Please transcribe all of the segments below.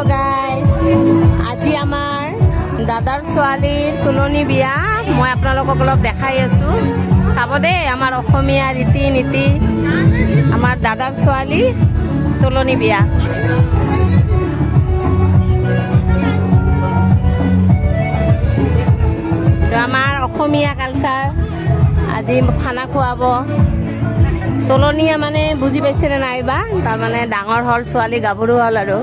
Hello' guys, আজি আমাৰ দাদাৰ ছোৱালীৰ তুলনি বিয়া। মই আপোনালোকক অলপ দেখাই আছো, চাব দেই। আমাৰ অসমীয়া ৰীতি নীতি, আমাৰ দাদাৰ ছোৱালী তুলনি বিয়া। আমাৰ অসমীয়া কালচাৰ, আজি খানা খুৱাব। তুলনীয়া মানে বুজি পাইছেনে নাইবা, তাৰমানে ডাঙৰ হ'ল, ছোৱালী গাভৰু হ'ল। আৰু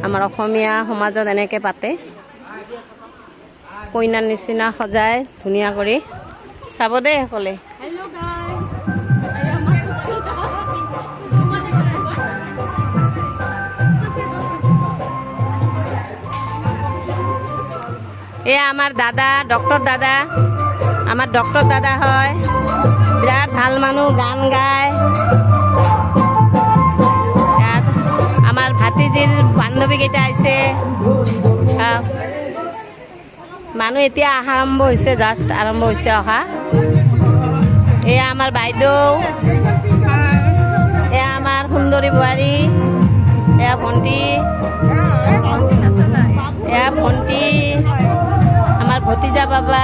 আমাৰ অসমীয়া সমাজত এনেকৈ পাতে, কইনাৰ নিচিনা সজাই ধুনীয়া কৰি। চাব দেই সকলে। এয়া আমাৰ দাদা, ডক্টৰ দাদা। আমাৰ ডক্টৰ দাদা হয়, বিৰাট ভাল মানুহ, গান গায়। আমাৰ ভাতিজিৰ বান্ধৱীকেইটা আহিছে। মানুহ এতিয়া অহা আৰম্ভ হৈছে, জাষ্ট আৰম্ভ হৈছে অহা। এয়া আমাৰ বাইদেউ, এয়া আমাৰ সুন্দৰী বোৱাৰী, এয়া ভণ্টি, এয়া ভণ্টি, আমাৰ ভতিজা বাবা।